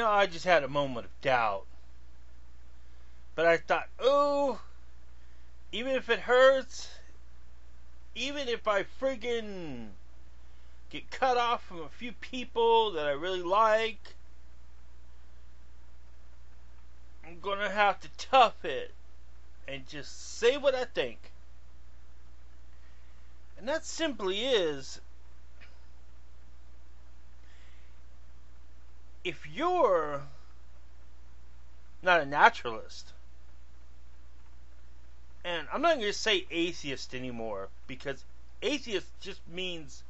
I just had a moment of doubt. But I thought, oh, even if it hurts, even if I friggin' get cut off from a few people that I really like, I'm gonna have to tough it and just say what I think. And that simply is, if you're not a naturalist, and I'm not going to say atheist anymore, because atheist just means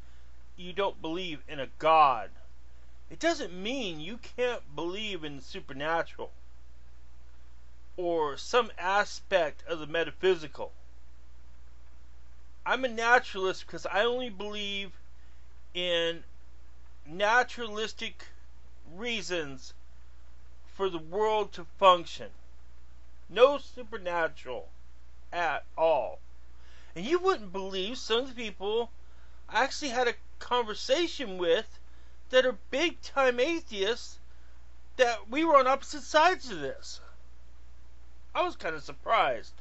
you don't believe in a God. It doesn't mean you can't believe in the supernatural or some aspect of the metaphysical. I'm a naturalist because I only believe in naturalistic reasons for the world to function. No supernatural at all. And you wouldn't believe some of the people I actually had a conversation with that are big time atheists, that we were on opposite sides of this. I was kind of surprised.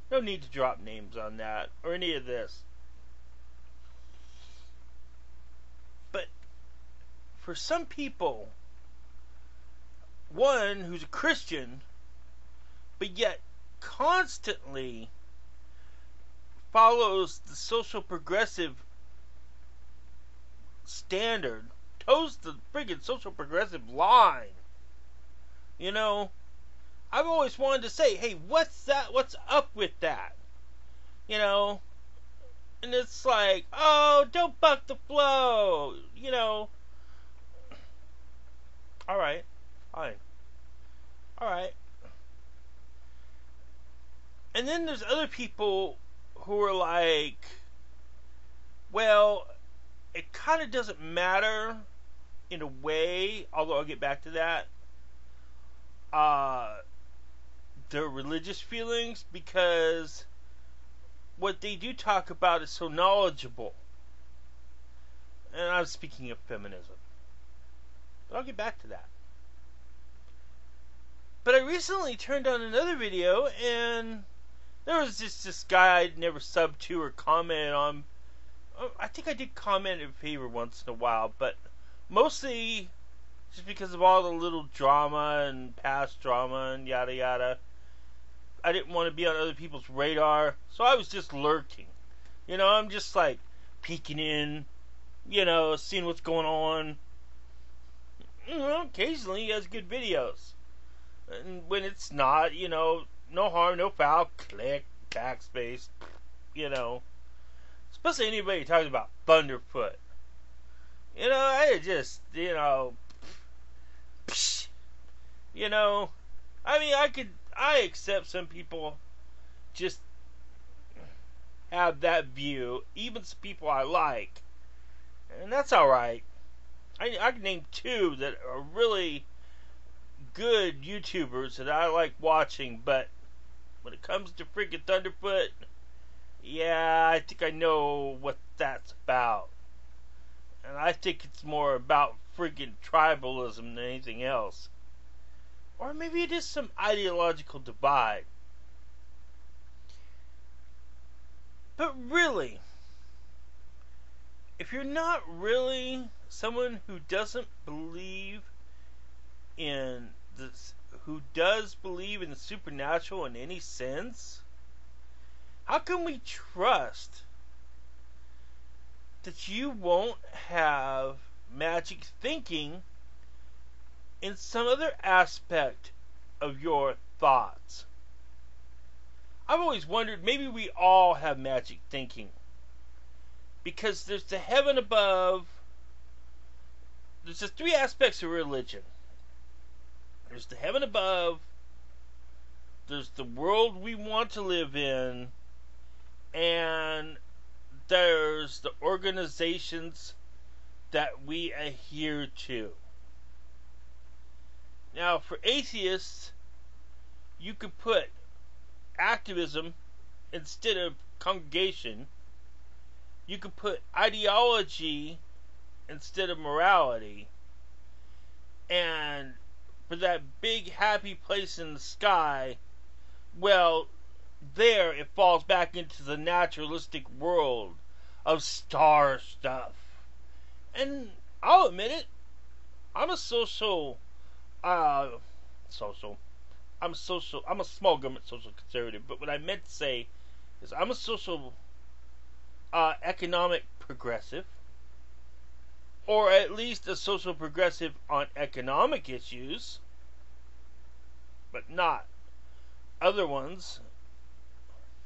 No need to drop names on that or any of this. But for some people, one who's a Christian, but yet constantly follows the social progressive standard, toes the friggin' social progressive line. I've always wanted to say, hey, what's that? What's up with that? And it's like, oh, don't buck the flow. Alright, fine. Alright. And then there's other people who are like, well, it kind of doesn't matter in a way, although I'll get back to that, their religious feelings, because what they do talk about is so knowledgeable. And I'm speaking of feminism. But I'll get back to that. But I recently turned on another video, and there was just this guy I'd never subbed to or commented on. I think I did comment in favor once in a while, but mostly just because of all the little drama and past drama and yada yada. I didn't want to be on other people's radar, so I was just lurking. I'm just like peeking in, seeing what's going on. Occasionally he has good videos. And when it's not, no harm, no foul, click, backspace, Especially anybody talking about Thunderfoot. I just, I accept some people just have that view, even some people I like, and that's alright. I can name two that are really good YouTubers that I like watching, but when it comes to freaking Thunderfoot, yeah, I think I know what that's about. And I think it's more about freaking tribalism than anything else. Or maybe it is some ideological divide. But really, if you're not really someone who doesn't believe in this, who does believe in the supernatural in any sense, how can we trust that you won't have magic thinking in some other aspect of your thoughts? I've always wondered, maybe we all have magic thinking, because there's the heaven above. There's the three aspects of religion. There's the heaven above, there's the world we want to live in, and there's the organizations that we adhere to. Now, for atheists, you could put activism instead of congregation. You could put ideology instead of morality. And for that big happy place in the sky, well, there it falls back into the naturalistic world of star stuff. And I'll admit it, I'm a social, uh, social. I'm a small government social conservative. But what I meant to say is I'm a social, economic progressive, or at least a social progressive on economic issues, but not other ones.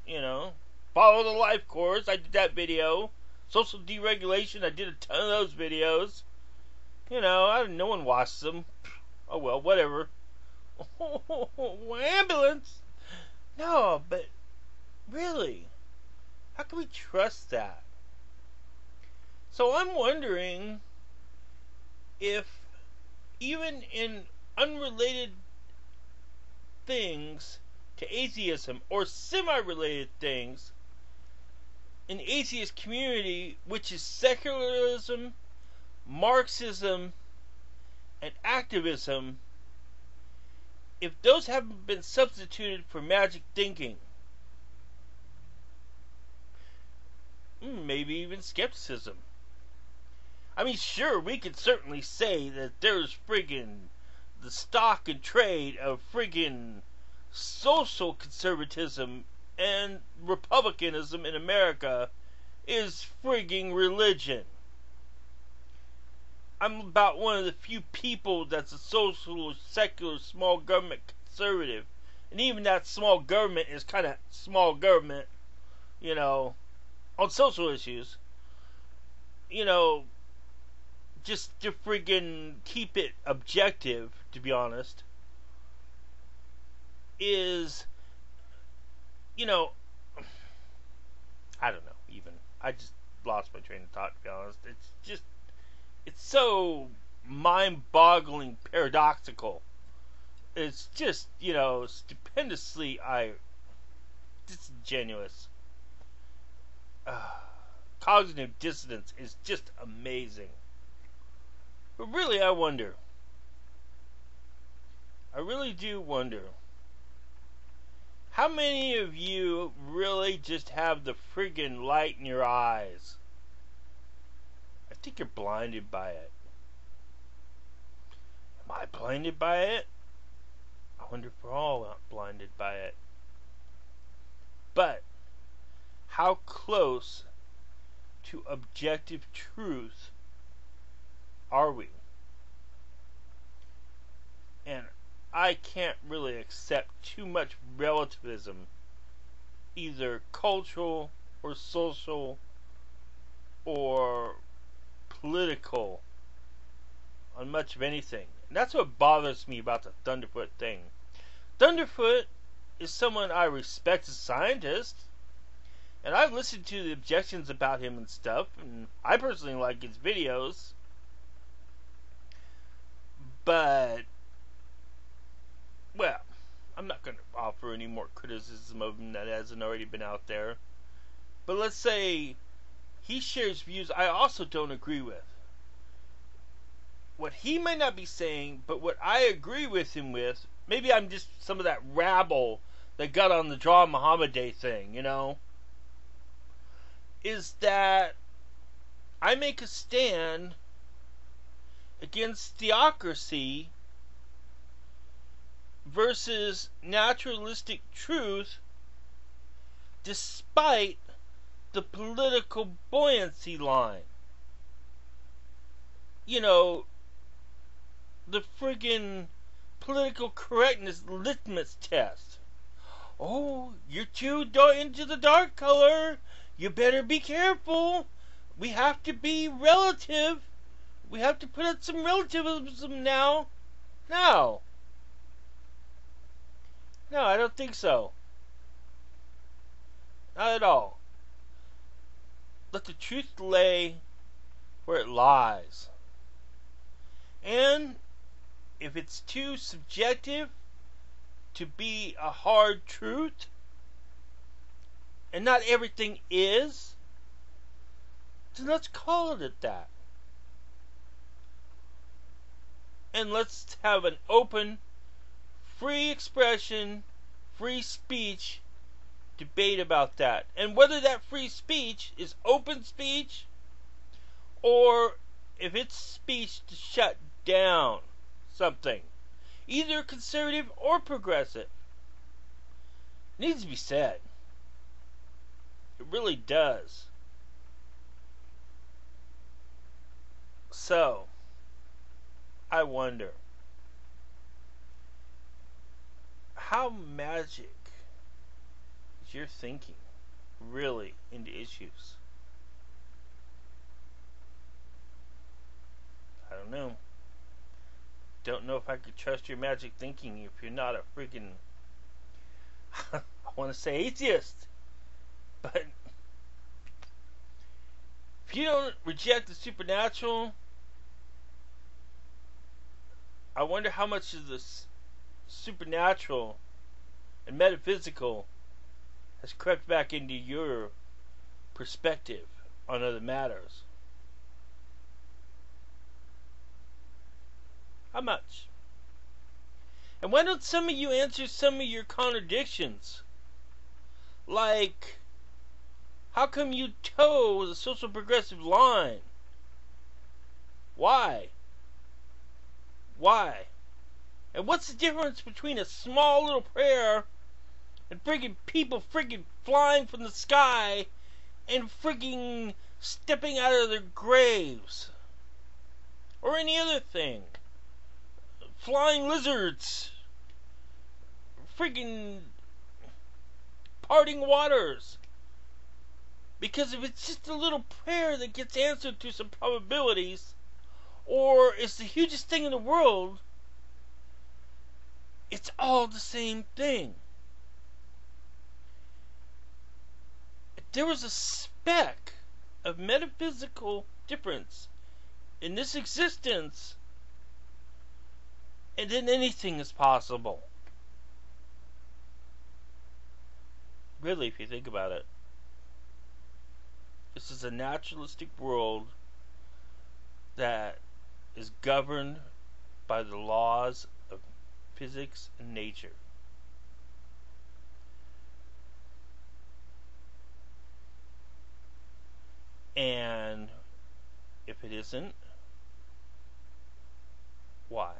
You know, follow the life course. I did that video. Social deregulation. I did a ton of those videos. You know, no one watches them. Oh well, whatever. Ambulance. No, but really, how can we trust that? So I'm wondering if even in unrelated things to atheism, or semi-related things in the atheist community, which is secularism, Marxism, and activism, if those haven't been substituted for magic thinking, maybe even skepticism. I mean, sure, we could certainly say that there's friggin' the stock and trade of friggin' social conservatism and republicanism in America is frigging religion. I'm about one of the few people that's a social, secular, small government conservative. And even that small government is kind of small government, you know, on social issues. You know, just to friggin' keep it objective, to be honest, is, you know, I don't know, even. I just lost my train of thought, to be honest. It's so mind-boggling paradoxical. It's just, you know, stupendously disingenuous. Cognitive dissonance is just amazing. But really, I wonder. I really do wonder. How many of you really just have the friggin' light in your eyes? I think you're blinded by it. Am I blinded by it? I wonder if we're all not blinded by it. But how close to objective truth are we? And I can't really accept too much relativism, either cultural or social or political, on much of anything. And that's what bothers me about the Thunderfoot thing. Thunderfoot is someone I respect as a scientist, and I've listened to the objections about him and stuff, and I personally like his videos. But, well, I'm not going to offer any more criticism of him that hasn't already been out there. But let's say he shares views I also don't agree with. What he might not be saying, but what I agree with him with, maybe I'm just some of that rabble that got on the Draw Muhammad Day thing, you know, is that I make a stand against theocracy versus naturalistic truth, despite the political buoyancy line. You know, the friggin' political correctness litmus test. Oh, you're too into the dark color. You better be careful. We have to be relative. We have to put up some relativism now. No. No, I don't think so. Not at all. Let the truth lay where it lies. And if it's too subjective to be a hard truth, and not everything is, then let's call it at that. and let's have an open, free expression, free speech debate about that. And whether that free speech is open speech or if it's speech to shut down something, either conservative or progressive, needs to be said. It really does. So, I wonder, how magic is your thinking really into issues? I don't know. Don't know if I could trust your magic thinking if you're not a freaking I want to say atheist, but if you don't reject the supernatural, I wonder how much of this supernatural and metaphysical has crept back into your perspective on other matters. How much? And why don't some of you answer some of your contradictions? Like, how come you toe the social progressive line? Why? Why? And what's the difference between a small little prayer and friggin' people friggin' flying from the sky and friggin' stepping out of their graves? Or any other thing? Flying lizards, friggin' parting waters. Because if it's just a little prayer that gets answered to some probabilities, or it's the hugest thing in the world, it's all the same thing. If there was a speck of metaphysical difference in this existence, and then anything is possible. Really, if you think about it. This is a naturalistic world that is governed by the laws of physics and nature. And if it isn't, why?